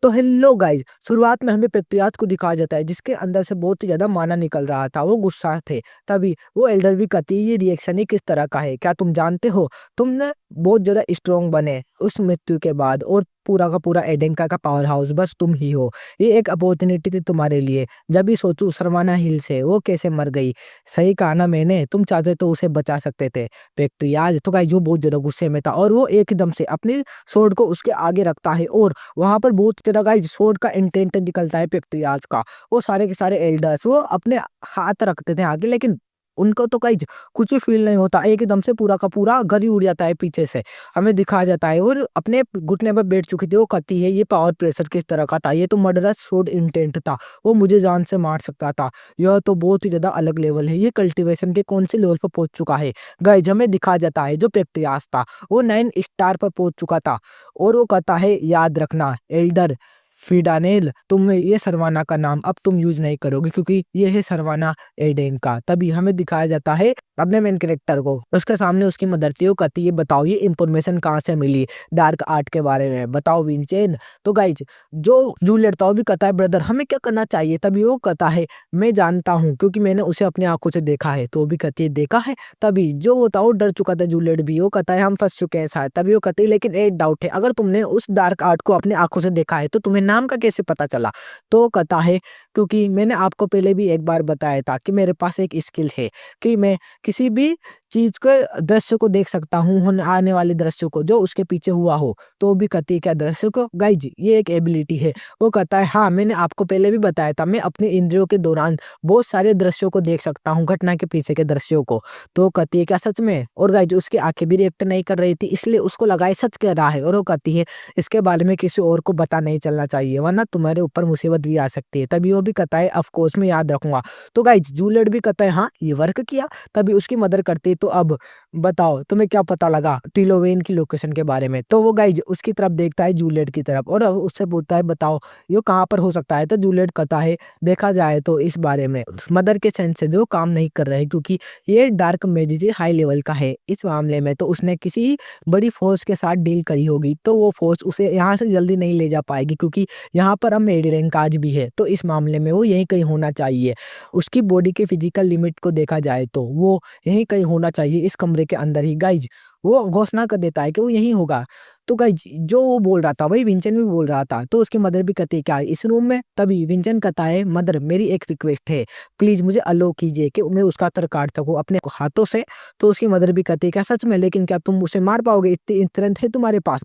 तो hello guys, शुरुआत में हमें पृथ्वीराज को दिखाया जाता है जिसके अंदर से बहुत ही ज़्यादा माना निकल रहा था, वो गुस्सा थे। तभी वो एल्डर भी कहती है, ये रिएक्शन ही किस तरह का है? क्या तुम जानते हो? तुम ना बहुत ज़्यादा स्ट्रॉन्ग बने उस मृत्यु के बाद और पूरा का पूरा एडेंका का पावर हाउस बस तुम ही हो। ये एक अपॉर्चुनिटी थी तुम्हारे लिए। जब भी सोचूं सरवाना हिल से वो कैसे मर गई। सही कहा ना मैंने, तुम चाहते तो उसे बचा सकते थे। पृथ्वीराज तो गाइस वो बहुत ज़्यादा गुस्से में था और वो एकदम से अपनी स्वॉर्ड को उसके आगे रखता है और वहाँ पर बहुत तेरा गाइस स्वॉर्ड का इंटेंट निकलता है पृथ्वीराज का। वो सारे के सारे एल्डर्स वो अपने हाथ रखते थे आगे, लेकिन उनको तो गाइस कुछ भी फील नहीं होता, एकदम से पूरा का पूरा घर ही उड़ जाता है पीछे से। हमें दिखाया जाता है और अपने घुटने पर बैठ चुकी थी। वो कहती है, ये पावर प्रेशर किस तरह का था? ये तो मर्डरस स्वॉर्ड इंटेंट था, वो मुझे जान से मार सकता था। यह तो बहुत ही ज्यादा अलग लेवल है। ये कल्टीवेशन के कौन से लेवल पर पहुंच चुका है? गाइस हमें दिखाया जाता है जो पृथ्वीराज था वो 9 स्टार पर पहुंच चुका था और वो कहता है, याद रखना एल्डर फिडानेल, तुम ये सरवाना का नाम अब तुम यूज नहीं करोगे क्योंकि ये है सरवाना एडेंका। तभी हमें दिखाया जाता है अपने मेन कैरेक्टर को, उसके सामने उसकी मदर थी। वो कहती है, बताओ ये इंफॉर्मेशन कहाँ से मिली डार्क आर्ट के बारे में, बताओ विंचेन। तो गाइज जो जूलियट था वो भी कहता है, ब्रदर हमें क्या करना चाहिए? तभी वो कहता है, मैं जानता हूँ क्योंकि मैंने उसे अपनी आंखों से देखा है। तो वो भी कहती है, देखा है? तभी जो होता वो डर चुका था जूलियट भी। वो कहता है, हम फंस चुके हैं शायद। तभी वो कहती है, लेकिन एक डाउट है, अगर तुमने उस डार्क आर्ट को अपनी आंखों से देखा है तो तुम्हें नाम का कैसे पता चला? तो वो कहता है, क्योंकि मैंने आपको पहले भी एक बार बताया था कि मेरे पास एक स्किल है कि मैं किसी भी चीज के दृश्य को देख सकता हूँ, आने वाले दृश्य को जो उसके पीछे हुआ हो। तो वो भी कहती है, क्या दृश्य को? गाइज ये एक एबिलिटी है। वो कहता है, हाँ मैंने आपको पहले भी बताया था, मैं अपने इंद्रियों के दौरान बहुत सारे दृश्यों को देख सकता हूँ, घटना के पीछे के दृश्यों को। तो वो कहती है, क्या सच में? और गाइज उसकी आंखें भी रिएक्ट नहीं कर रही थी, इसलिए उसको लगा ये सच कह रहा है। और वो कहती है, इसके बारे में किसी और को पता नहीं चलना चाहिए वरना तुम्हारे ऊपर मुसीबत भी आ सकती है। तभी वो भी कहता है, ऑफ कोर्स मैं याद रखूंगा। तो गाइज जूलियट भी कहता है, हाँ ये वर्क किया। तभी उसकी मदर करती है, तो अब बताओ तुम्हें क्या पता लगा टिलोवेन की लोकेशन के बारे में? तो वो गाइज उसकी तरफ देखता है, जूलियट की तरफ, और अब उससे पूछता है, बताओ ये कहाँ पर हो सकता है? तो जूलियट कहता है, देखा जाए तो इस बारे में मदर के सेंस से जो काम नहीं कर रहे क्योंकि ये डार्क मैजिक हाई लेवल का है। इस मामले में तो उसने किसी बड़ी फोर्स के साथ डील करी होगी, तो वो फोर्स उसे यहाँ से जल्दी नहीं ले जा पाएगी क्योंकि यहाँ पर अब मेडिरेंक आज भी है। तो इस मामले में वो यहीं कहीं होना चाहिए। उसकी बॉडी के फिजिकल लिमिट को देखा जाए तो वो यहीं कहीं होना चाहिए, इस कमरे के अंदर ही। गाइज वो घोषणा कर देता है कि वो यहीं होगा। तो गाइज जो वो बोल रहा था वही विंचन भी बोल रहा था। तो उसकी मदर भी कहती है, क्या इस रूम में? तभी विंचन कहता है, मदर मेरी एक रिक्वेस्ट है, प्लीज मुझे अलो कीजिए कि मैं उसका सर काट सकूं अपने हाथों से। तो उसकी मदर भी कहती है, क्या सच में? लेकिन क्या तुम उसे मार पाओगे? इतनी तुरंत है तुम्हारे पास?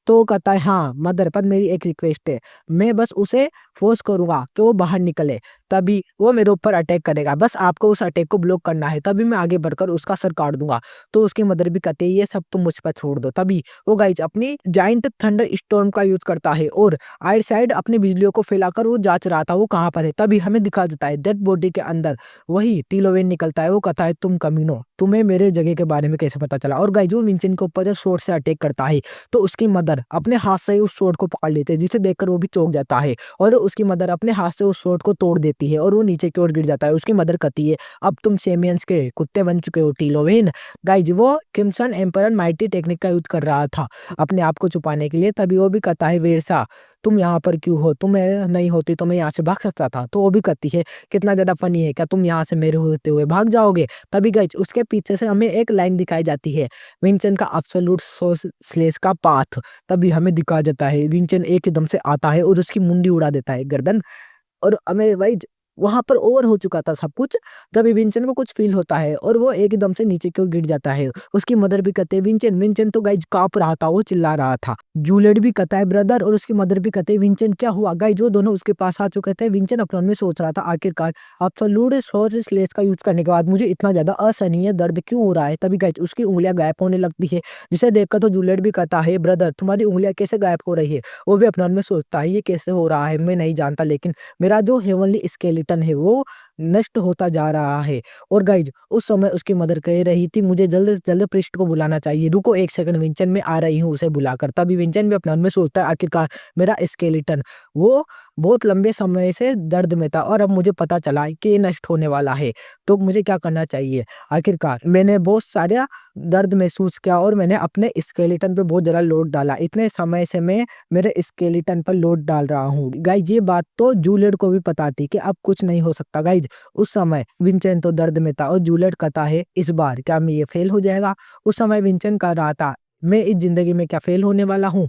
तो वो कहता है, हाँ मदर, पर मेरी एक रिक्वेस्ट है, मैं बस उसे फोर्स करूंगा कि वो बाहर निकले, तभी वो मेरे ऊपर अटैक करेगा। बस आपको उस अटैक को ब्लॉक करना है, तभी मैं आगे बढ़कर उसका सर काट दूंगा। तो उसकी मदर भी कहती है, ये सब तुम मुझ पर छोड़ दो। तभी वो गाइज अपनी जाइंट थंडर स्टॉर्म का यूज करता है और आइड साइड अपनी बिजलियों को फैलाकर वो जांच रहा था वो कहाँ पर है। तभी हमें दिखा देता है डेड बॉडी के अंदर वही टिलोवेन निकलता है। वो कहता है, तुम कमीनो, तुम्हें मेरे जगह के बारे में कैसे पता चला? और गाइज वो विंचेंट के ऊपर जब स्वॉर्ड से अटैक करता है तो उसकी मदर अपने हाथ से उस स्वॉर्ड को पकड़ लेते हैं, जिसे देखकर वो भी चौंक जाता है और उसकी मदर अपने हाथ से उस स्वॉर्ड को तोड़ देती है और वो नीचे की ओर गिर जाता है। उसकी मदर कहती है, अब तुम सेमियंस के कुत्ते बन चुके हो टिलोवेन। गाइज वो क्रिम्सन एम्परर माइटी टेक्निक का यूज कर रहा था अपने आप को छुपाने के लिए। तभी वो भी कहता है, वेरसा तुम यहाँ पर क्यों हो? तुम नहीं होती तो मैं यहाँ से भाग सकता था। तो वो भी कहती है, कितना ज्यादा फनी है, क्या तुम यहाँ से मेरे होते हुए भाग जाओगे? तभी गाइज उसके पीछे से हमें एक लाइन दिखाई जाती है, विंचन का एब्सोल्यूट सोर्सलेस का पाथ। तभी हमें दिखाया जाता है, विंचन एकदम से आता है और उसकी मुंडी उड़ा देता है गर्दन। और हमें भाई वहां पर ओवर हो चुका था सब कुछ। जब विंचन को कुछ फील होता है और वो एकदम से नीचे की ओर गिर जाता है। उसकी मदर भी कहते हैं, विंचन विंचन। तो गाइज कांप रहा था, वो चिल्ला रहा था। जूलियट भी कहता है, ब्रदर। और उसकी मदर भी कहते हैं, विंचन क्या हुआ? गाइज वो दोनों उसके पास आ चुके थे। विंचन अपने मन में सोच रहा था, आखिरकार एब्सोल्यूट सोर्सलेस का यूज करने के बाद मुझे इतना ज्यादा असहनीय दर्द क्यों हो रहा है? तभी गाइज उसकी उंगलियां गायब होने लगती है, जिसे देखकर तो जूलियट भी कहता है, ब्रदर तुम्हारी उंगलियां कैसे गायब हो रही है? वो भी अपने मन में सोचता है, ये कैसे हो रहा है मैं नहीं जानता, लेकिन मेरा जो हेवनली स्केलेटन स्केलेटन है वो नष्ट होता जा रहा है। और गाइज उस समय उसकी मदर कह रही थी मुझे जल्द से जल्द पृष्ठ को बुलाना चाहिए, रुको एक सेकंड विंचन, मैं आ रही हूँ उसे बुलाकर। तभी विंचन भी अपने मन में सोचता है आखिरकार मेरा स्केलेटन वो बहुत लंबे समय से दर्द में था और अब मुझे पता चला कि ये नष्ट होने वाला है, तो मुझे क्या करना चाहिए। आखिरकार मैंने बहुत सारा दर्द महसूस किया और मैंने अपने स्केलेटन पे बहुत ज़्यादा लोड डाला। इतने समय से मैं मेरे स्केलेटन पर लोड डाल रहा हूँ। गाइज ये बात तो जूलियट को भी पता थी कि अब कुछ नहीं हो सकता। गाइज उस समय विंचेंट तो दर्द में था और जूलियट कहता है इस बार क्या मैं ये फेल हो जाएगा। उस समय विंचेंट कह रहा था मैं इस जिंदगी में क्या फेल होने वाला हूँ।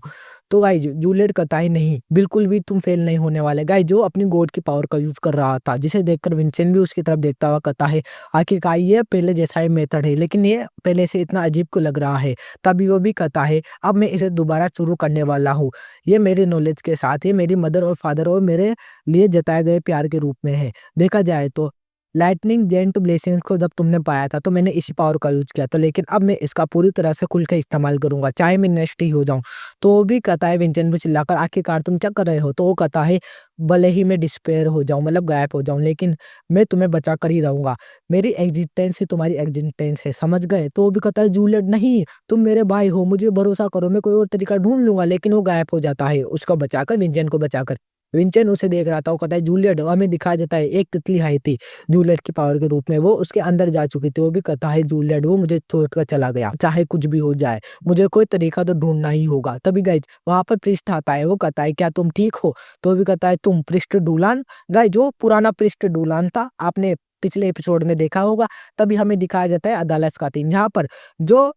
तो गाइज जूलियट कहता है नहीं, बिल्कुल भी तुम फेल नहीं होने वाले। गाइज जो अपनी गॉड की पावर का यूज कर रहा था, जिसे देखकर विंचेंट भी उसकी तरफ देखता हुआ कहता है आखिरकार ये पहले जैसा ही मेथड है, लेकिन ये पहले से इतना अजीब क्यों लग रहा है। तभी वो भी कहता है अब मैं इसे दोबारा शुरू करने वाला हूँ, ये मेरे नॉलेज के साथ, ये मेरी मदर और फादर और मेरे लिए जताए गए प्यार के रूप में है। देखा जाए तो लाइटनिंग जेंट ब्लेसिंग्स को जब तुमने पाया था तो मैंने इसी पावर का यूज किया था, लेकिन अब मैं इसका पूरी तरह से खुल के इस्तेमाल करूंगा, चाहे मैं नष्ट ही हो जाऊं। तो वो भी कहता है विंचेंट भी चिल्लाकर आखिरकार तुम क्या कर रहे हो। तो वो कहता है भले ही मैं डिस्पेयर हो जाऊं, मतलब गायब हो जाऊं, लेकिन मैं तुम्हें बचा कर ही रहूंगा। मेरी एग्जिस्टेंस ही तुम्हारी एग्जिस्टेंस है, समझ गए। तो वो भी कहता है जूलियट नहीं, तुम मेरे भाई हो, मुझे भरोसा करो, मैं कोई और तरीका ढूंढ लूंगा। लेकिन वो गायब हो जाता है उसको बचाकर, विंचेंट को बचाकर। विंचेंट उसे देख रहा था, वो कहता है जूलियट, हमें दिखाया जाता है एक तितली आई थी जूलियट की पावर के रूप में, वो उसके अंदर जा चुकी थी। वो भी कहता है जूलियट वो मुझे छोड़कर चला गया, चाहे कुछ भी हो जाए मुझे कोई तरीका तो ढूंढना ही होगा। तभी गाइज वहां पर पृष्ठ आता है, वो कहता है क्या तुम ठीक हो। तो वो भी कहता है तुम पृष्ठ डूलान। गाइज जो पुराना पृष्ठ डूलान था आपने पिछले एपिसोड में देखा होगा। तभी हमें दिखाया जाता है अदालत का दिन, जहाँ पर जो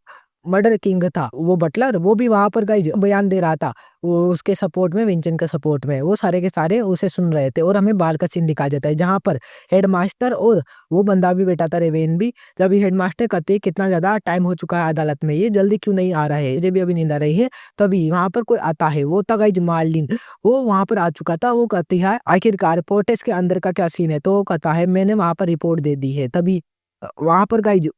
मर्डर किंग था वो बटलर, वो भी वहां पर गाइज बयान दे रहा था, वो उसके सपोर्ट में, विंचेंट के सपोर्ट में, वो सारे के सारे उसे सुन रहे थे। और हमें बाहर का सीन दिखाया जाता है जहां पर हेडमास्टर और वो बंदा भी बैठा था रेवेन भी। जब हेडमास्टर कहते हैं कितना ज्यादा टाइम हो चुका है अदालत में, ये जल्दी क्यों नहीं आ रहा है, मुझे भी अभी नींद आ रही है। तभी वहां पर कोई आता है, वो था गाइज मार्लिन, वो वहां पर आ चुका था। वो कहती है आखिरकार पोर्टेस के अंदर का क्या सीन है। तो वो कहता है मैंने वहां पर रिपोर्ट दे दी है। तभी वहां पर गाइज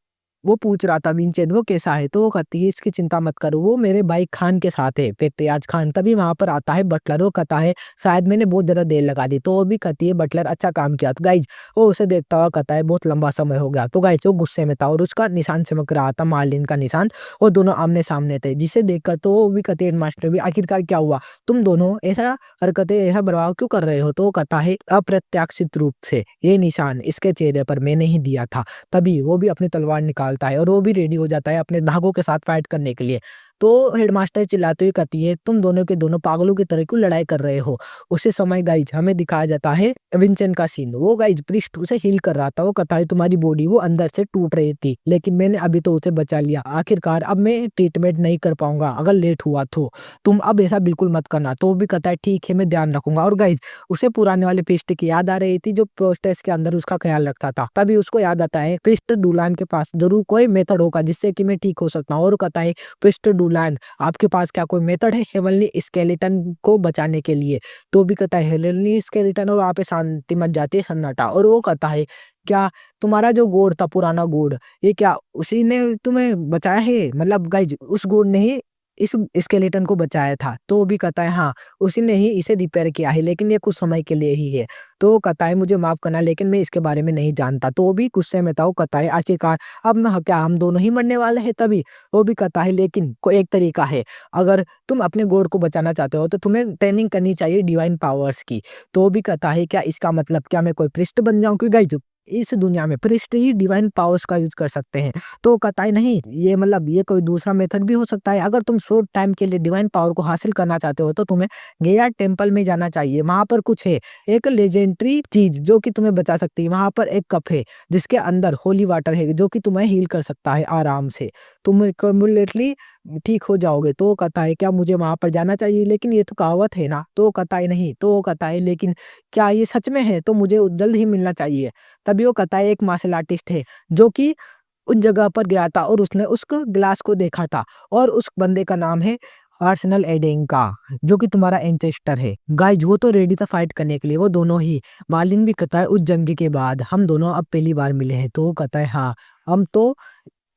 वो पूछ रहा था विंचेंट वो कैसा है। तो वो कहती है इसकी चिंता मत करो, वो मेरे भाई खान के साथ है, पेट्रियाज खान। तभी वहां पर आता है बटलर, वो कहता है शायद मैंने बहुत ज्यादा देर लगा दी। तो वो भी कहती है बटलर अच्छा काम किया। तो गाइज वो उसे देखता हुआ कहता है बहुत लंबा समय हो गया। तो गाइज वो गुस्से में था और उसका निशान चमक रहा था, मार्लिन का निशान। वो दोनों आमने सामने थे, जिसे देखकर तो वो भी कहती है मास्टर भी आखिरकार क्या हुआ, तुम दोनों ऐसा हरकतें, ऐसा बर्बाद क्यों कर रहे हो। तो वो कहता है अप्रत्याशित रूप से ये निशान इसके चेहरे पर मैंने ही दिया था। तभी वो भी अपनी तलवार निकालता है और वो भी रेडी हो जाता है अपने धागों के साथ फाइट करने के लिए। तो हेडमास्टर चिल्लाते हुए कहती है तुम दोनों के दोनों पागलों की तरह क्यों लड़ाई कर रहे हो। उसी समय गाइज हमें दिखाया जाता है विंचेंट का सीन, वो गाइज पृष्ठ उसे हील कर रहा था। वो कहता है तुम्हारी बॉडी वो अंदर से टूट रही थी, लेकिन मैंने अभी तो उसे बचा लिया, आखिरकार अब मैं ट्रीटमेंट नहीं कर पाऊंगा अगर लेट हुआ तो तुम अब ऐसा बिल्कुल मत करना। तो वो भी कहता है ठीक है मैं ध्यान रखूंगा। और गाइज उसे पुराने वाले पृष्ठ की याद आ रही थी जो प्रोस्टेस के अंदर उसका ख्याल रखता था। तभी उसको याद आता है पृष्ठ डुलान के पास जरूर कोई मेथड होगा जिससे कि मैं ठीक हो सकता हूँ। और कहता है पृष्ठ डुलान आपके पास क्या कोई मेथड है हेवनली स्केलेटन को बचाने के लिए। तो भी कहता है हेवनली स्केलेटन, और वहां पे शांति मच जाती है, सन्नाटा। और वो कहता है क्या तुम्हारा जो गोड था पुराना गोड, ये क्या उसी ने तुम्हें बचाया है, मतलब गाइज उस गोड ने ही इस स्केलेटन को बचाया था। तो वो भी कहता है हाँ उसी ने ही इसे रिपेयर किया है, लेकिन ये कुछ समय के लिए ही है। तो वो कहता है मुझे माफ करना लेकिन मैं इसके बारे में नहीं जानता। तो वो भी गुस्से में था, वो कहता है आखिरकार अब मैं क्या हम दोनों ही मरने वाले हैं। तभी वो भी कहता है लेकिन कोई एक तरीका है, अगर तुम अपने गॉड को बचाना चाहते हो तो तुम्हें ट्रेनिंग करनी चाहिए डिवाइन पावर्स की। तो वो भी कहता है क्या इसका मतलब क्या मैं कोई पृष्ठ बन जाऊं, क्योंकि गाइज इस दुनिया में पृष्ठ ही डिवाइन पावर्स का यूज कर सकते हैं। तो कहता है नहीं ये मतलब ये कोई दूसरा मेथड भी हो सकता है, अगर तुम शॉर्ट टाइम के लिए डिवाइन पावर को हासिल करना चाहते हो तो तुम्हें गया टेम्पल में जाना चाहिए। वहां पर कुछ है एक लेजेंडरी चीज जो कि तुम्हें बचा सकती है। वहां पर एक कप है जिसके अंदर होली वाटर है जो कि तुम्हें हील कर सकता है आराम से, तुम कम्युलेटली ठीक हो जाओगे। तो वो कहता है क्या मुझे वहां पर जाना चाहिए, लेकिन ये तो कहावत है ना। तो वो कहता है नहीं। तो वो कहता है लेकिन क्या ये सच में है, तो मुझे जल्द ही मिलना चाहिए। तभी वो कहता है एक मार्शल आर्टिस्ट है जो कि उस जगह पर गया था और उसने उस ग्लास को देखा था, और उस बंदे का नाम है आर्सेनल एडेंका, जो कि तुम्हारा एंसेस्टर है। गाइज वो तो रेडी था फाइट करने के लिए, वो दोनों ही। मार्लिन भी कहता है उस जंग के बाद हम दोनों अब पहली बार मिले हैं। तो वो कहता है हाँ हम तो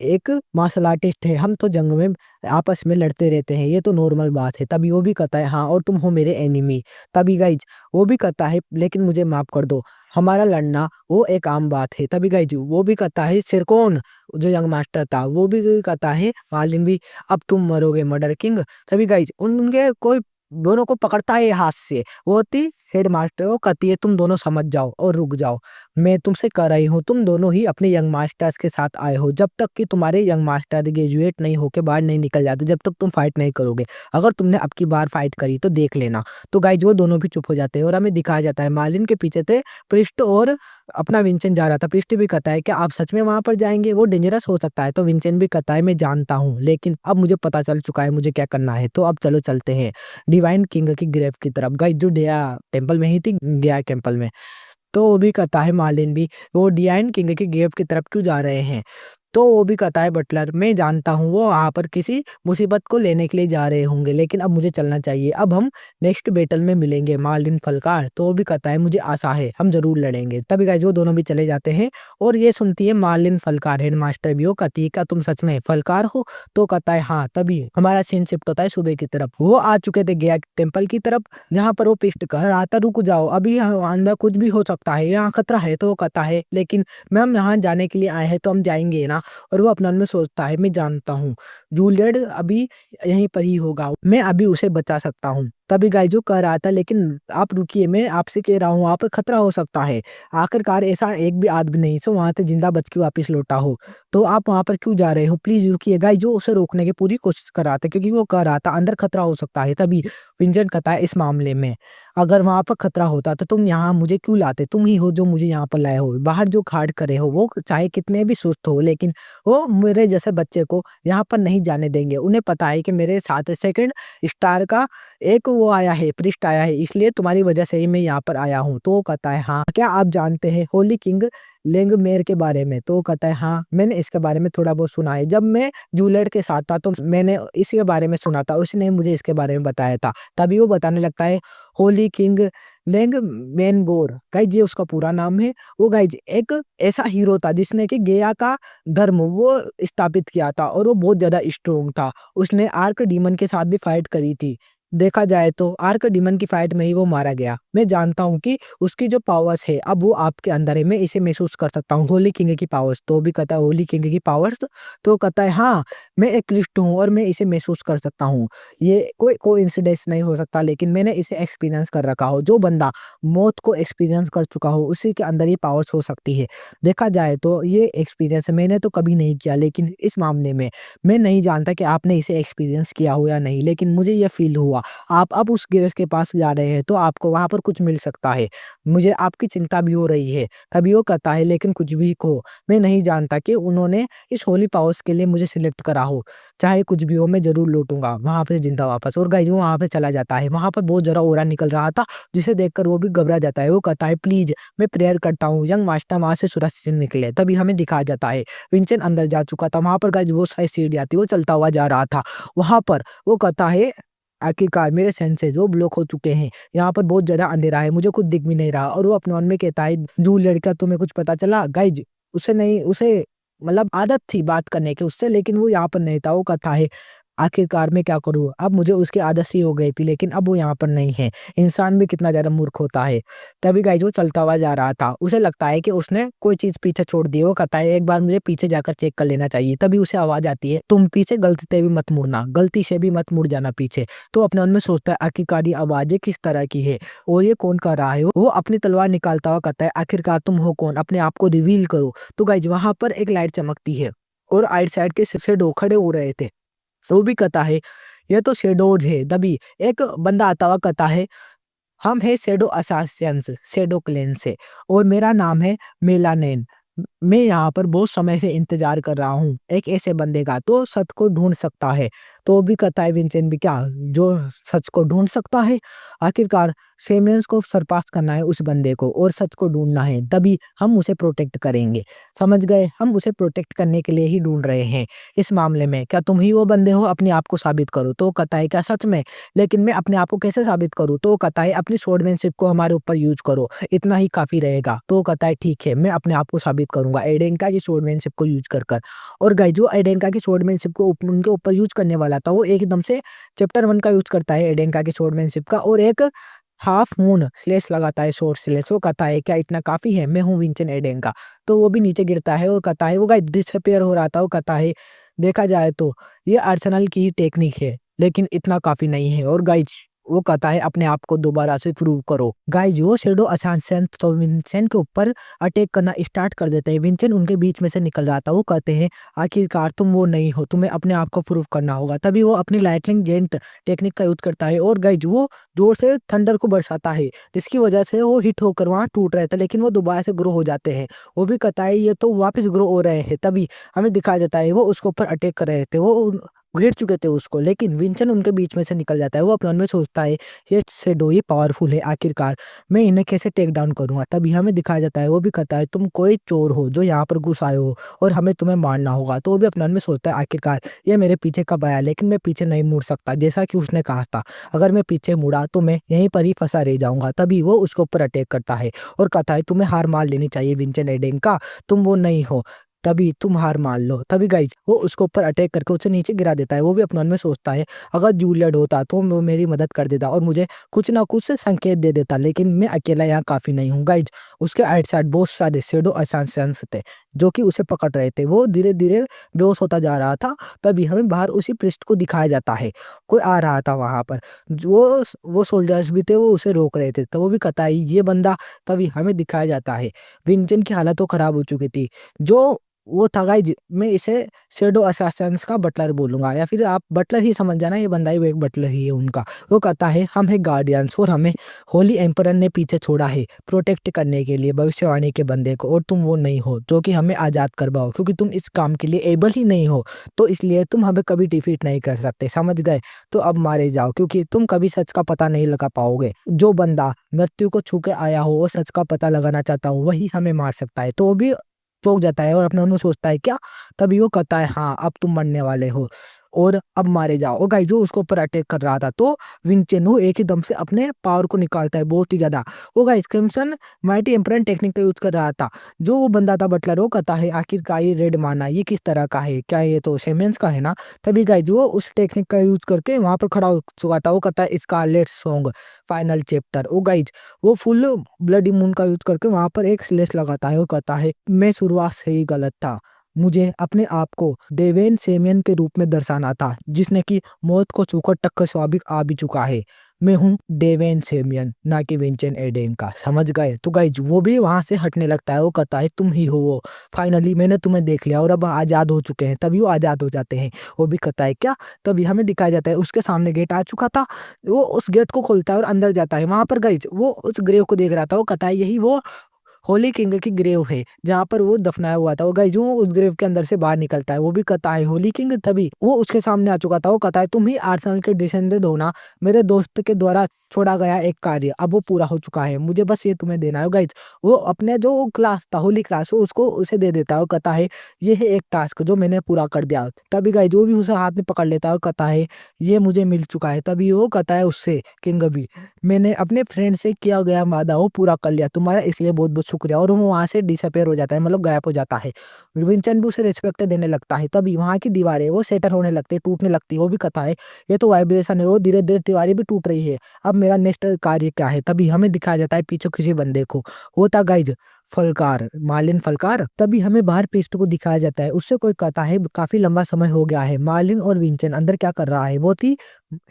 एक मार्शल आर्टिस्ट है, हम तो जंग में आपस में लड़ते रहते हैं, ये तो नॉर्मल बात है। तभी वो भी कहता है हाँ और तुम हो मेरे एनिमी। तभी गाइज वो भी कहता है लेकिन मुझे माफ कर दो, हमारा लड़ना वो एक आम बात है। तभी गाइज वो भी कहता है सिरकौन, जो यंग मास्टर था वो भी कहता है मार्लिन भी, अब तुम मरोगे मर्डर किंग। तभी गाइज उनके कोई दोनों को पकड़ता है हाथ से, वो होती हेड मास्टर, वो कहती है तुम दोनों समझ जाओ और रुक जाओ, मैं तुमसे कर रही हूँ, तुम दोनों ही अपने यंग मास्टर्स के साथ आए हो, जब तक कि तुम्हारे यंग मास्टर ग्रेजुएट नहीं होके बाहर नहीं निकल जाते जब तक तुम फाइट नहीं करोगे, अगर तुमने अब की बार फाइट करी तो देख लेना। तो गाइज वो दोनों भी चुप हो जाते हैं और हमें दिखाया जाता है मार्लिन के पीछे थे प्रिस्ट और अपना विंचेंट जा रहा था। प्रिस्ट भी कहता है कि आप सच में वहां पर जाएंगे, वो डेंजरस हो सकता है। तो विंचेंट भी कहता है मैं जानता हूँ, लेकिन अब मुझे पता चल चुका है मुझे क्या करना है, तो अब चलो चलते हैं डिवाइन किंग की ग्रेव की तरफ। गाइस जो डिया टेम्पल में ही थी, गया टेम्पल में। तो वो भी कहता है मार्लिन भी, वो डिवाइन किंग की ग्रेव की तरफ क्यों जा रहे हैं। तो वो भी कहता है बटलर, मैं जानता हूँ वो वहां पर किसी मुसीबत को लेने के लिए जा रहे होंगे, लेकिन अब मुझे चलना चाहिए, अब हम नेक्स्ट बैटल में मिलेंगे मार्लिन फलकार। तो वो भी कहता है मुझे आशा है हम जरूर लड़ेंगे। तभी गाइस वो दोनों भी चले जाते हैं और ये सुनती है मार्लिन फलकार हेड मास्टर भी, वो कहती है क्या तुम सच में फलकार हो। तो कहता है हाँ। तभी हमारा सीन शिफ्ट होता है सुबह की तरफ, वो आ चुके थे गया टेम्पल की तरफ, जहाँ पर वो पिस्ट कह रहा था रुक जाओ अभी यहाँ अंदर कुछ भी हो सकता है, यहाँ खतरा है। तो वो कहता है लेकिन मैम यहाँ जाने के लिए आए हैं तो हम जाएंगे ना। और वो अपने मन में सोचता है मैं जानता हूँ जूलियट अभी यहीं पर ही होगा, मैं अभी उसे बचा सकता हूँ। तभी गाइजो कह रहा था लेकिन आप रुकिए, मैं आपसे कह रहा हूँ वहाँ पर खतरा हो सकता है, आखिरकार ऐसा एक भी आदमी नहीं सो वहां से जिंदा बच के वापिस लौटा हो, तो आप वहां पर क्यों जा रहे हो, प्लीज रुकिए। गाइजो उसे रोकने की पूरी कोशिश कर रहा था क्योंकि वो कह रहा था अंदर खतरा हो सकता है। तभी विंजेंट कहता है इस मामले में अगर वहां पर खतरा होता तो तुम यहाँ मुझे क्यों लाते, तुम ही हो जो मुझे यहाँ पर लाए हो, बाहर जो खाड़ करे हो वो चाहे कितने भी सुस्त हो लेकिन वो मेरे जैसे बच्चे को यहाँ पर नहीं जाने देंगे, उन्हें पता है कि मेरे साथ सेकंड स्टार का एक वो आया है प्रिस्ट आया है, इसलिए तुम्हारी वजह से ही मैं यहाँ पर आया हूँ। तो वो कहता है हाँ क्या आप जानते हैं होली किंग लेंगमेयर के बारे में। तो वो कहता है हाँ मैंने इसके बारे में थोड़ा बहुत सुना है, जब मैं जूलियट के साथ था तो मैंने इसके बारे में सुना था, उसने मुझे इसके बारे में बताया था। तभी वो बताने लगता है होली किंग लेंग मेनगोर, गाइज ये उसका पूरा नाम है। वो गाइज एक ऐसा हीरो था जिसने कि गया का धर्म वो स्थापित किया था और वो बहुत ज्यादा स्ट्रोंग था, उसने आर्क डीमन के साथ भी फाइट करी थी। देखा जाए तो आर्क डीमन की फाइट में ही वो मारा गया। मैं जानता हूँ कि उसकी जो पावर्स है अब वो आपके अंदर है, मैं इसे महसूस कर सकता हूँ होली किंग की पावर्स। तो भी कहता है होली किंग की पावर्स, तो कहता है हाँ मैं एक क्रिस्ट हूँ और मैं इसे महसूस कर सकता हूँ, ये कोई कोइंसिडेंस नहीं हो सकता, लेकिन मैंने इसे एक्सपीरियंस कर रखा हो, जो बंदा मौत को एक्सपीरियंस कर चुका हो उसी के अंदर ये पावर्स हो सकती है। देखा जाए तो ये एक्सपीरियंस मैंने तो कभी नहीं किया, लेकिन इस मामले में मैं नहीं जानता कि आपने इसे एक्सपीरियंस किया हो या नहीं, लेकिन मुझे ये फील हुआ आप अब उस गिरफ्त के पास जा रहे हैं तो आपको वहां पर कुछ मिल सकता है, मुझे आपकी चिंता भी हो रही है। तभी वो कहता है लेकिन कुछ भी हो मैं नहीं जानता कि उन्होंने इस होली पावर्स के लिए मुझे सिलेक्ट करा हो, चाहे कुछ भी हो मैं जरूर लौटूंगा वहां पे जिंदा वापस। और गाइस वो वहां पे चला जाता है, वहां पर बहुत जरा ओरा निकल रहा था जिसे देखकर वो भी घबरा जाता है। वो कहता है प्लीज मैं प्रेयर करता हूँ यंग मास्टर वहां से सुरक्षित निकले। तभी हमें दिखाया जाता है विंचेंट अंदर जा चुका था, वहां पर गाइस बहुत सारी सीढ़ियां थी, वो चलता हुआ जा रहा था। वहां पर वो कहता है आखिरकार मेरे सेंसेस वो ब्लॉक हो चुके हैं, यहाँ पर बहुत ज्यादा अंधेरा है, मुझे कुछ दिख भी नहीं रहा। और वो अपने मन में कहता है जू लड़का तुम्हें कुछ पता चला। गाइज उसे नहीं, उसे मतलब आदत थी बात करने की उससे, लेकिन वो यहाँ पर नहीं था। वो कहता है आखिरकार मैं क्या करूँ, अब मुझे उसकी आदत सी हो गई थी लेकिन अब वो यहाँ पर नहीं है। इंसान भी कितना ज्यादा मूर्ख होता है। तभी गाइज वो चलता हुआ जा रहा था, उसे लगता है कि उसने कोई चीज पीछे छोड़ दी। वो कहता है एक बार मुझे पीछे जाकर चेक कर लेना चाहिए। तभी उसे आवाज आती है तुम पीछे गलती से भी मत मुड़ना, गलती से भी मत मुड़ जाना पीछे। तो अपने मन में सोचता है आखिरकार ये आवाजें किस तरह की है और ये कौन कर रहा है। वो अपनी तलवार निकालता हुआ कहता है आखिरकार तुम हो कौन, अपने आप को रिवील करो। तो गाइज वहां पर एक लाइट चमकती है और आइट साइड के से खड़े हो रहे थे। वो भी कहता है ये तो शेडोज है। तभी एक बंदा आता हुआ कहता है हम है शेडो असासियंस शेडो क्लेन से और मेरा नाम है मेलानेन, मैं यहाँ पर बहुत समय से इंतजार कर रहा हूँ एक ऐसे बंदे का तो सच को ढूंढ सकता है। तो भी कहता है विंसेंट भी क्या जो सच को ढूंढ सकता है, आखिरकार सेमियंस को सरपास करना है उस बंदे को और सच को ढूंढना है, तभी हम उसे प्रोटेक्ट करेंगे। समझ गए, हम उसे प्रोटेक्ट करने के लिए ही ढूंढ रहे हैं। इस मामले में क्या तुम ही वो बंदे हो, अपने आप को साबित करो। तो कहता है क्या सच में, लेकिन मैं अपने आप को कैसे साबित करूँ। तो कहता है अपनी स्वॉर्डमैनशिप को हमारे ऊपर यूज करो, इतना ही काफी रहेगा। तो कहता है ठीक है मैं अपने आप को साबित करूंगा एडेंका की स्वॉर्डमैनशिप को यूज कर। और गाइस जो एडेंका की स्वॉर्डमैनशिप को उनके ऊपर यूज करने वाला था वो एकदम से चैप्टर 1 का यूज करता है एडेंका की स्वॉर्डमैनशिप का और एक हाफ मून स्लैश लगाता है शॉर्ट स्लैश। वो कहता है क्या इतना काफ़ी है? मैं हूँ विंचेंट एडेंका। तो वो भी नीचे गिरता है और कहता है वो गाइस डिसअपीयर हो रहा था। वो कहता है देखा जाए तो ये आर्सेनल की ही टेक्निक है, लेकिन इतना काफ़ी नहीं है। और गाइस वो कहता है अपने आप को दोबारा से प्रूव करो। गाइस वो शैडो असासिन तो विंसेंट के ऊपर अटैक करना स्टार्ट कर देते हैं। विंसेंट उनके बीच में से निकल रहा था। वो कहते हैं आखिरकार तुम वो नहीं हो, तुम्हें अपने आप को प्रूव करना होगा। तभी वो अपनी लाइटनिंग जेंट टेक्निक का यूज करता है और गाइस वो जोर से थंडर को बरसाता है, जिसकी वजह से वो हिट होकर वहाँ टूट रहे थे, लेकिन वो दोबारा से ग्रो हो जाते हैं। वो भी कहता है ये तो वापस ग्रो हो रहे हैं। तभी हमें दिखाया जाता है वो उसके ऊपर अटैक कर रहे थे, वो घेर चुके थे उसको, लेकिन विंचन उनके बीच में से निकल जाता है। वो अपने मन में सोचता है ये शैडो ये पावरफुल है, आखिरकार मैं इन्हें कैसे टेक डाउन करूंगा। तभी हमें दिखाया जाता है वो भी कहता है तुम कोई चोर हो जो यहाँ पर घुस आए हो और हमें तुम्हें मारना होगा। तो वो भी अपने मन में सोचता है आखिरकार ये मेरे पीछे कब आया, लेकिन मैं पीछे नहीं मुड़ सकता, जैसा कि उसने कहा था अगर मैं पीछे मुड़ा तो मैं यहीं पर ही फंसा रह जाऊंगा। तभी वो उसके ऊपर अटैक करता है और कहता है तुम्हें हार मान लेनी चाहिए विंचेंट एडेंका, तुम वो नहीं हो, तभी तुम हार मान लो। तभी गाइज वो उसके ऊपर अटैक करके उसे नीचे गिरा देता है। वो भी अपने मन में सोचता है अगर जूलियट होता तो वो मेरी मदद कर देता और मुझे कुछ ना कुछ संकेत दे देता, लेकिन मैं अकेला यहाँ काफी नहीं हूँ। गाइज उसके आइट साइड बहुत सारे शैडो असासिन्स थे जो कि उसे पकड़ रहे थे। वो धीरे धीरे बेहोश होता जा रहा था। तभी हमें बाहर उसी पृष्ठ को दिखाया जाता है, कोई आ रहा था वहां पर, वो सोल्जर्स भी थे, वो उसे रोक रहे थे। तो वो भी कहता है ये बंदा। तभी हमें दिखाया जाता है विंचन की हालत तो खराब हो चुकी थी। जो वो था गाइज मैं इसे शैडो असासिन्स का बटलर बोलूंगा, या फिर आप बटलर ही समझ जाना, ये बंदा ही वो एक बटलर ही है उनका। वो कहता है हम है गार्डियंस और हमें होली एम्परर ने पीछे छोड़ा है प्रोटेक्ट करने के लिए भविष्यवाणी के बंदे को, और तुम वो नहीं हो जो कि हमें आज़ाद करवाओ, क्योंकि तुम इस काम के लिए एबल ही नहीं हो, तो इसलिए तुम हमें कभी डिफीट नहीं कर सकते, समझ गए? तो अब मारे जाओ, क्योंकि तुम कभी सच का पता नहीं लगा पाओगे। जो बंदा मृत्यु को छू के आया हो वो सच का पता लगाना चाहता हो वही हमें मार सकता है। तो वो भी चौंक जाता है और अपने मन में सोचता है क्या? तभी वो कहता है हाँ अब तुम मरने वाले हो और अब मारे जाओ। और गाइस जो उसको ऊपर अटैक कर रहा था, तो विंचेनो एक ही दम से अपने पावर को निकालता है बहुत ही ज्यादा। वो guys crimson mighty emperor technique का यूज कर रहा था। जो वो बंदा था बटलर, वो कहता है आखिरकार ये रेड माना ये किस तरह का है, क्या ये तो सेमेंस का है ना? तभी गाइस वो उस टेक्निक का यूज करके वहां पर खड़ा हो चुका था। वो कहता है स्कारलेट सॉन्ग फाइनल चैप्टर। ओ गाइस वो फुल ब्लडी मून का यूज करके वहां पर एक स्लेश लगाता है। वो कहता है मैं शुरुआत से ही गलत था, मुझे अपने आप को डेवेन सेमियन के रूप में दर्शाना था, जिसने कि मौत को छूकर टक्कर स्वाभाविक आ भी चुका है। मैं हूँ डेवेन सेमियन, ना कि विंचेंट एडेंका, समझ गए? तो गाइज वो भी वहां से हटने लगता है। वो कहता है तुम ही हो वो, फाइनली मैंने तुम्हें देख लिया और अब आजाद हो चुके हैं। तभी वो आजाद हो जाते हैं। वो भी कहता है क्या? तभी हमें दिखाया जाता है उसके सामने गेट आ चुका था। वो उस गेट को खोलता है और अंदर जाता है। वहां पर गाइज वो उस ग्रेव को देख रहा था। वो कहता है यही वो होली किंग की ग्रेव है जहाँ पर वो दफनाया हुआ था। वो गाइस जो उस ग्रेव के अंदर से बाहर निकलता है। वो भी कहता है होली किंग। तभी वो उसके सामने आ चुका था। वो कहता है तुम ही आर्सेनल के डिसेंडेंट हो ना? मेरे दोस्त के द्वारा छोड़ा गया एक कार्य अब वो पूरा हो चुका है, मुझे बस ये तुम्हें देना है। गाइस वो अपने जो क्लास था होली क्लास, वो उसको उसे दे देता है और कहता है ये है एक टास्क जो मैंने पूरा कर दिया। तभी गाइस वो भी उसे हाथ में पकड़ लेता है और कहता है ये मुझे मिल चुका है। तभी वो कहता है उससे किंग भी मैंने अपने फ्रेंड से किया गया वादा वो पूरा कर लिया तुम्हारा, इसलिए बहुत बहुत शुक्रिया। और वो वहां से डिसअपेयर हो जाता है, मतलब गायब हो जाता है। विंचेंट भी उसे रिस्पेक्ट देने लगता है। तभी वहां की दीवारें वो सेटर होने लगती है, टूटने लगती है। वो भी कहता है ये तो वाइब्रेशन है, वो धीरे धीरे दीवारें भी टूट रही है, अब मेरा नेक्स्ट कार्य क्या है? तभी हमें दिखाया जाता है पीछे किसी बंदे को, वो था गाइज फलकार, मार्लिन फलकार। तभी हमें बाहर पेस्ट को दिखाया जाता है। उससे कोई कहता है काफी लंबा समय हो गया है, मार्लिन और विंचेंट अंदर क्या कर रहा है? वो थी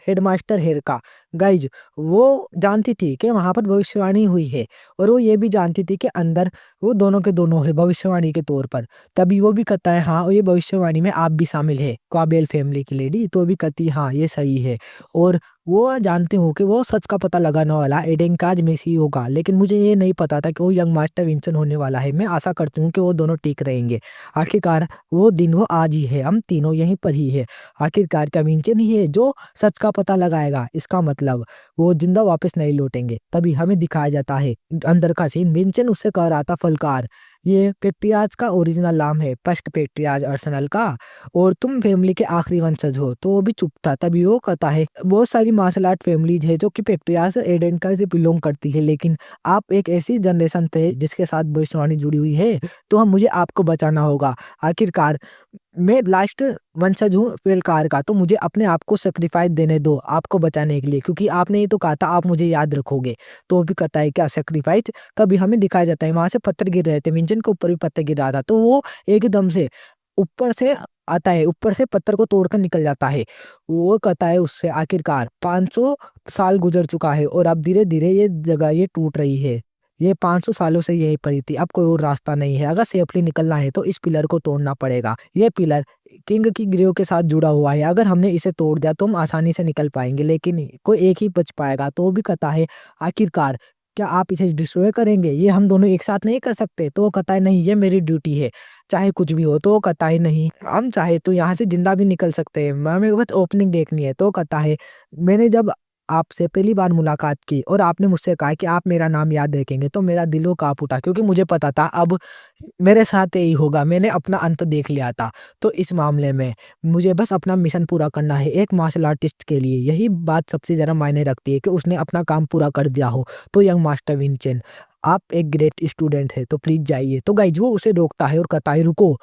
हेडमास्टर हेरका। गाइज वो जानती थी कि वहां पर भविष्यवाणी हुई है और वो ये भी जानती थी कि अंदर वो दोनों के दोनों है भविष्यवाणी के तौर पर। तभी वो भी कहता है हाँ और ये भविष्यवाणी में आप भी शामिल है, क्वाबेल फैमिली की लेडी। तो भी कहती है हाँ ये सही है, और वो जानते हो कि वो सच का पता लगाने वाला एडेंकाज में से ही होगा, लेकिन मुझे ये नहीं पता था कि वो यंग मास्टर विंसन होने वाला है। मैं आशा करती हूँ कि वो दोनों ठीक रहेंगे। आखिरकार वो दिन वो आज ही है, हम तीनों यहीं पर ही है। आखिरकार क्या विंसन ही है जो सच का पता लगाएगा? इसका मतलब वो जिंदा वापस नहीं लौटेंगे। तभी हमें दिखाया जाता है अंदर का सीन। विंसन उससे कह रहा था फलकार ये पेट्रियाज का ओरिजिनल नाम है, फर्स्ट पेट्रियाज आर्सेनल का, और तुम फैमिली के आखिरी वंशज हो। तो वो भी चुप था। तभी वो कहता है बहुत सारी मार्शल आर्ट फैमिलीज है जो कि पेट्रियाज एडेंका से बिलोंग करती है, लेकिन आप एक ऐसी जनरेशन थे जिसके साथ भविष्यवाणी जुड़ी हुई है, तो हम मुझे आपको बचाना होगा। आखिरकार मैं लास्ट वंशज हूँ फेलकार का, तो मुझे अपने आप को सैक्रिफाइस देने दो आपको बचाने के लिए, क्योंकि आपने ही तो कहा था आप मुझे याद रखोगे। तो वो भी कहता है क्या सैक्रिफाइस? तभी हमें दिखाया जाता है वहां से पत्थर गिर रहे थे, विंचन के ऊपर भी पत्थर गिर रहा था, तो वो एकदम से ऊपर से आता है, ऊपर से पत्थर को तोड़कर निकल जाता है। वो कहता है उससे आखिरकार 500 साल गुजर चुका है और अब धीरे धीरे ये जगह ये टूट रही है। ये 500 सालों से यही पड़ी थी, अब कोई और रास्ता नहीं है। अगर सेफली निकलना है तो इस पिलर को तोड़ना पड़ेगा। ये पिलर किंग की ग्रीव के साथ जुड़ा हुआ है, अगर हमने इसे तोड़ दिया तो हम आसानी से निकल पाएंगे, लेकिन कोई एक ही बच पाएगा। तो वो भी कहता है आखिरकार क्या आप इसे डिस्ट्रॉय करेंगे? ये हम दोनों एक साथ नहीं कर सकते। तो वो कहता है नहीं, ये मेरी ड्यूटी है, चाहे कुछ भी हो। तो वो कहता है नहीं, हम चाहे तो यहाँ से जिंदा भी निकल सकते हैं, हमें बस ओपनिंग देखनी है। तो वो कहता है मैंने जब आपसे पहली बार मुलाकात की और आपने मुझसे कहा कि आप मेरा नाम याद रखेंगे, तो मेरा दिलो काँप उठा, क्योंकि मुझे पता था अब मेरे साथ यही होगा, मैंने अपना अंत देख लिया था। तो इस मामले में मुझे बस अपना मिशन पूरा करना है। एक मार्शल आर्टिस्ट के लिए यही बात सबसे ज़्यादा मायने रखती है कि उसने अपना काम पूरा कर दिया हो। तो यंग मास्टर विंचेन, आप एक ग्रेट स्टूडेंट है, तो प्लीज़ जाइए। तो गाइज वो उसे रोकता है और कहता है रुको,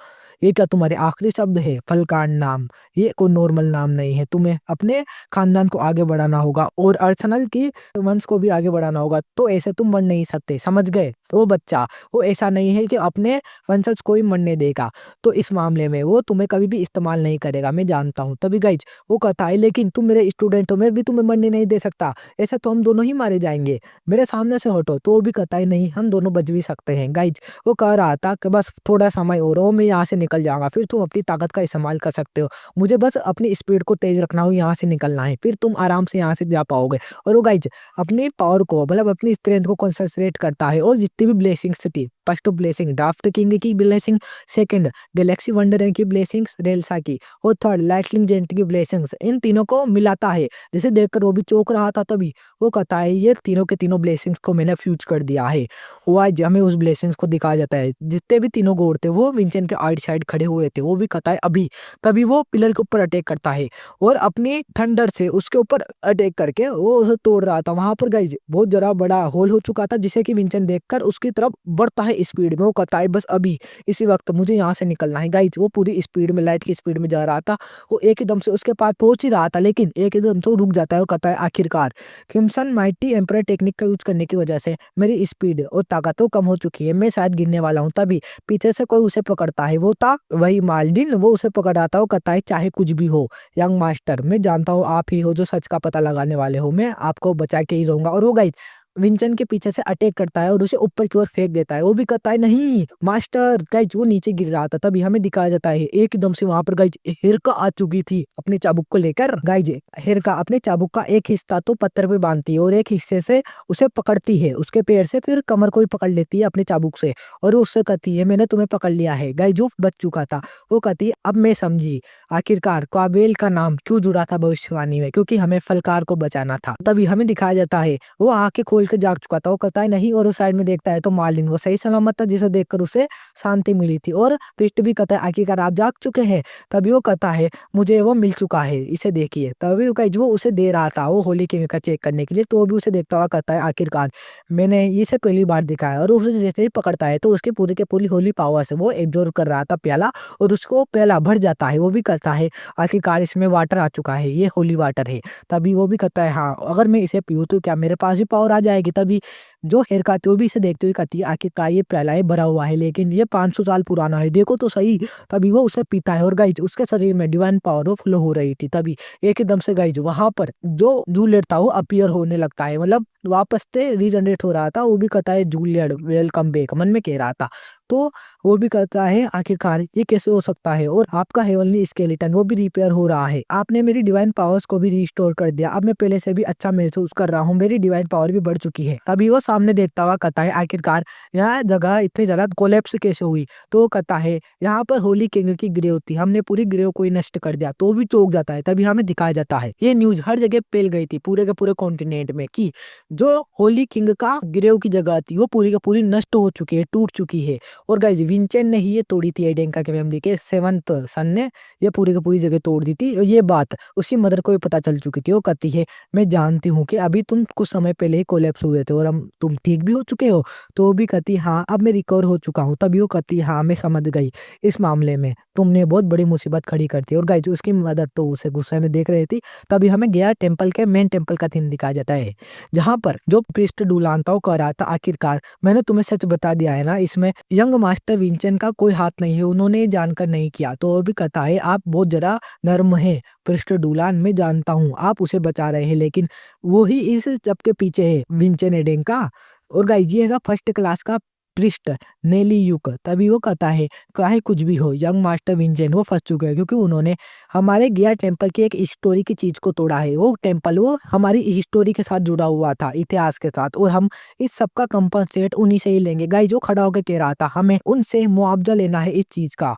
ये क्या तुम्हारे आखिरी शब्द है? फलकार नाम, ये कोई नॉर्मल नाम नहीं है, तुम्हें अपने खानदान को आगे बढ़ाना होगा और अर्सेनल की वंश को भी आगे बढ़ाना होगा, तो ऐसे तुम बढ़ नहीं सकते, समझ गए? वो बच्चा, वो ऐसा नहीं है कि अपने वंशज को ही मरने देगा, तो इस मामले में वो तुम्हें कभी भी इस्तेमाल नहीं करेगा, मैं जानता हूँ। तभी गाइज वो कहता है लेकिन तुम मेरे स्टूडेंट हो, मैं भी तुम्हें मरने नहीं दे सकता, ऐसा तो हम दोनों ही मारे जाएंगे, मेरे सामने से हटो। तो वो भी कहता है नहीं, हम दोनों बच भी सकते हैं। गाइज वो कह रहा था कि बस थोड़ा समय और हो, मैं यहाँ से निकल जाऊंगा, फिर तुम अपनी ताकत का इस्तेमाल कर सकते हो, मुझे बस अपनी स्पीड को तेज रखना हो, यहाँ से निकलना है, फिर तुम आराम से यहाँ से जा पाओगे। और वो गाइज अपनी पावर को मतलब अपनी स्ट्रेंथ को कंसंट्रेट करता है और जितनी भी ब्लेसिंग्स थी, फर्स्ट ब्लेसिंग ड्राफ्ट किंग की ब्लेसिंग, सेकंड गैलेक्सी वंडर की ब्लेसिंग्स रेलसा की, और थर्ड लाइटनिंग जेंट की ब्लेसिंग्स, इन तीनों को मिलाता है। जिसे देखकर वो भी चौंक रहा था, तभी वो कहता है ये तीनों के तीनों ब्लेसिंग्स को मैंने फ्यूज कर दिया है। वो आज हमें उस ब्लेसिंग्स को दिखाया जाता है, जितने भी तीनों गोड थे वो विंचेन के आइट साइड खड़े हुए थे। वो भी कहता है अभी, तभी वो पिलर के ऊपर अटैक करता है और अपनी थंडर से उसके ऊपर अटैक करके वो उसे तोड़ रहा था। वहां पर गाइज बहुत जरा बड़ा होल हो चुका था, जिसे कि विंचेन देखकर उसकी तरफ बढ़ता है स्पीड में। वो कहता है बस अभी इसी वक्त मुझे यहाँ से निकलना है। गाइज वो पूरी स्पीड में, लाइट की स्पीड में जा रहा था, वो एकदम से उसके पास पहुंच ही रहा था, लेकिन एकदम से वो रुक जाता है और कहता है आखिरकार क्रिम्सन माइटी एम्परर टेक्निक का यूज करने की वजह से मेरी स्पीड और ताकत तो कम हो चुकी है, मैं शायद गिरने वाला हूँ। तभी पीछे से कोई उसे पकड़ता है, वो था वही माल्डिन, वो उसे पकड़ आता है। वो कहता है चाहे कुछ भी हो यंग मास्टर, मैं जानता हूँ आप ही हो जो सच का पता लगाने वाले हो, मैं आपको बचा के ही रहूंगा। और वो गाइज विंचन के पीछे से अटैक करता है और उसे ऊपर की ओर फेंक देता है। वो भी कहता है नहीं मास्टर। गाइज वो नीचे गिर रहा था, तभी हमें दिखाया जाता है एकदम से वहां पर गाइज हिरका आ चुकी थी अपने चाबुक को लेकर। गाइज हिरका अपने चाबुक का एक हिस्सा तो पत्थर पे बांधती है और एक हिस्से से उसे पकड़ती है उसके पैर से, फिर कमर को भी पकड़ लेती है अपने चाबुक से और वो उससे कहती है मैंने तुम्हें पकड़ लिया है। गाइज जो बच चुका था वो कहती है अब मैं समझी आखिरकार क्वाबेल का नाम क्यों जुड़ा था भविष्यवाणी में, क्योंकि हमें फलकार को बचाना था। तभी हमें दिखाया जाता है वो आंखें खोल के जाग चुका था। वो कहता है नहीं, और उस साइड में देखता है तो मार्लिन वो सही सलामत था, जिसे देखकर उसे शांति मिली थी। और पृष्ठ भी कहता है आखिरकार आप जाग चुके हैं। तभी वो कहता है मुझे वो मिल चुका है, इसे देखिए। तभी वो जो उसे दे रहा था वो होली केमिकल चेक करने के लिए, तो वो भी उसे देखता हुआ कहता है आखिरकार मैंने इसे पहली बार देखा है। और उसे जैसे ही पकड़ता है तो उसके पूरे के पूरी होली पावर से वो एब्जॉर्ब कर रहा था प्याला, और उसको प्याला भर जाता है। वो भी कहता है आखिरकार इसमें वाटर आ चुका है, ये होली वाटर है। तभी वो भी कहता है हाँ, अगर मैं इसे पीऊँ तो क्या मेरे पास भी पावर आ जाएगी। तभी जो हेरका थी वो भी इसे देखते हुए कहती है आखिरकार ये प्याला है भरा हुआ है, लेकिन ये 500 साल पुराना है, देखो तो सही। तभी वो उसे पीता है और गाइज उसके शरीर में डिवाइन पावर वो फ्लो हो रही थी। तभी एकदम से गाइज वहां पर जो जूलियट था वो अपीयर होने लगता है, मतलब वापस से रीजनरेट हो रहा था। वो भी कहता है जूलियट वेलकम बैक, मन में कह रहा था। तो वो भी कहता है आखिरकार ये कैसे हो सकता है, और आपका हेवनली स्केलेटन वो भी रिपेयर हो रहा है, आपने मेरी डिवाइन पावर्स को भी रिस्टोर कर दिया, अब मैं पहले से भी अच्छा महसूस कर रहा हूँ, मेरी डिवाइन पावर भी बढ़ चुकी है। तभी वो सामने देखता हुआ कहता है आखिरकार यह जगह इतनी ज्यादा कोलैप्स कैसे हुई। तो वो कहता है यहाँ पर होली किंग की ग्रेव थी, हमने पूरी ग्रेव को ही नष्ट कर दिया। तो वो भी चौंक जाता है। तभी हमें दिखाया जाता है ये न्यूज हर जगह फैल गई थी पूरे के पूरे कॉन्टिनेंट में कि जो होली किंग का ग्रेव की जगह थी वो पूरी की पूरी नष्ट हो चुकी है, टूट चुकी है। और गाइज विंचेन ने ही ये तोड़ी थी एडेंका के फैमिली के 7th सन ने ये पूरी की पूरी जगह तोड़ दी थी। और ये बात उसकी मदर को भी पता चल चुकी थी। वो कहती है मैं जानती हूँ कि अभी तुम कुछ समय पहले ही कोलैप्स हुए थे और हम तुम ठीक भी हो चुके हो? तो वो भी कहती हाँ, अब मैं रिकवर हो चुका हूँ। तभी वो कहती हाँ, मैं समझ गई इस मामले में तुमने बहुत बड़ी मुसीबत खड़ी कर दी। और गाइस उसकी मदर तो उसे गुस्से में देख रही थी। तभी हमें गया टेम्पल के मेन टेम्पल का सीन दिखाया जाता है, जहाँ पर जो प्रीस्ट डुलान था वो कह रहा था आखिरकार मैंने तुम्हें सच बता दिया है ना, इसमें यंग मास्टर विंचेंट का कोई हाथ नहीं है, उन्होंने ये जानकर नहीं किया। तो वो भी कहता है आप बहुत ज़रा नर्म हैं प्रीस्ट डुलान, मैं जानता हूँ आप उसे बचा रहे हैं, लेकिन वो ही इस सब के पीछे है विंचेंट एडेंका। और गाइस ये है फर्स्ट क्लास का प्रीस्ट नेली यूक। तभी वो कहता है चाहे कुछ भी हो यंग मास्टर विंचेंट वो फंस चुके हैं, क्योंकि उन्होंने हमारे गिया टेम्पल की एक हिस्टोरी की चीज को तोड़ा है। वो टेम्पल वो हमारी हिस्टोरी के साथ जुड़ा हुआ था, इतिहास के साथ, और हम इस सब का कंपनसेट उन्हीं से ही लेंगे। गाइस जो खड़ा होकर कह रहा था हमें उनसे मुआवजा लेना है इस चीज का,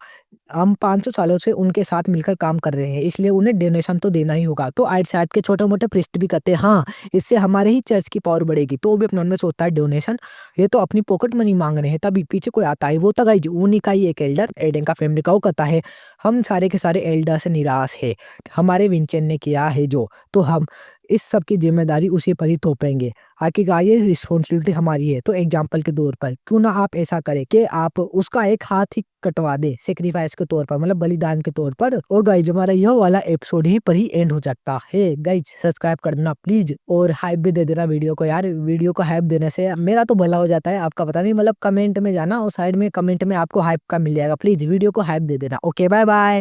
हम 500 सालों से उनके साथ मिलकर काम कर रहे हैं, इसलिए उन्हें डोनेशन तो देना ही होगा। तो आइट साइड के छोटे मोटे प्रीस्ट भी कहते हैं हाँ, इससे हमारे ही चर्च की पावर बढ़ेगी। तो वो भी अपने मन में सोचता है डोनेशन, ये तो अपनी पॉकेट मनी मांग रहे हैं। तभी पीछे कोई आता है, वो था गाइस उन्हीं का ही एक एल्डर एडेंका फैमिली का। वो कहता है हम सारे के सारे एल्डर से निराश है, हमारे विंचेंट ने किया है जो, तो हम इस सब की जिम्मेदारी उसी पर ही थोपेंगे। आखिरकार ये रिस्पॉन्सिबिलिटी हमारी है। तो एग्जाम्पल के तौर पर क्यों ना आप ऐसा करें कि आप उसका एक हाथ ही कटवा दे सेक्रीफाइस के तौर पर, मतलब बलिदान के तौर पर। और गाइज हमारा यह वाला एपिसोड ही पर ही एंड हो जाता है। गाइज सब्सक्राइब कर देना प्लीज, और हाइप भी दे देना वीडियो को यार, वीडियो को हाइप देने से मेरा तो भला हो जाता है, आपका पता नहीं। मतलब कमेंट में जाना और साइड में कमेंट में आपको हाइप का मिल जाएगा, प्लीज वीडियो को हाइप दे देना। Okay bye bye.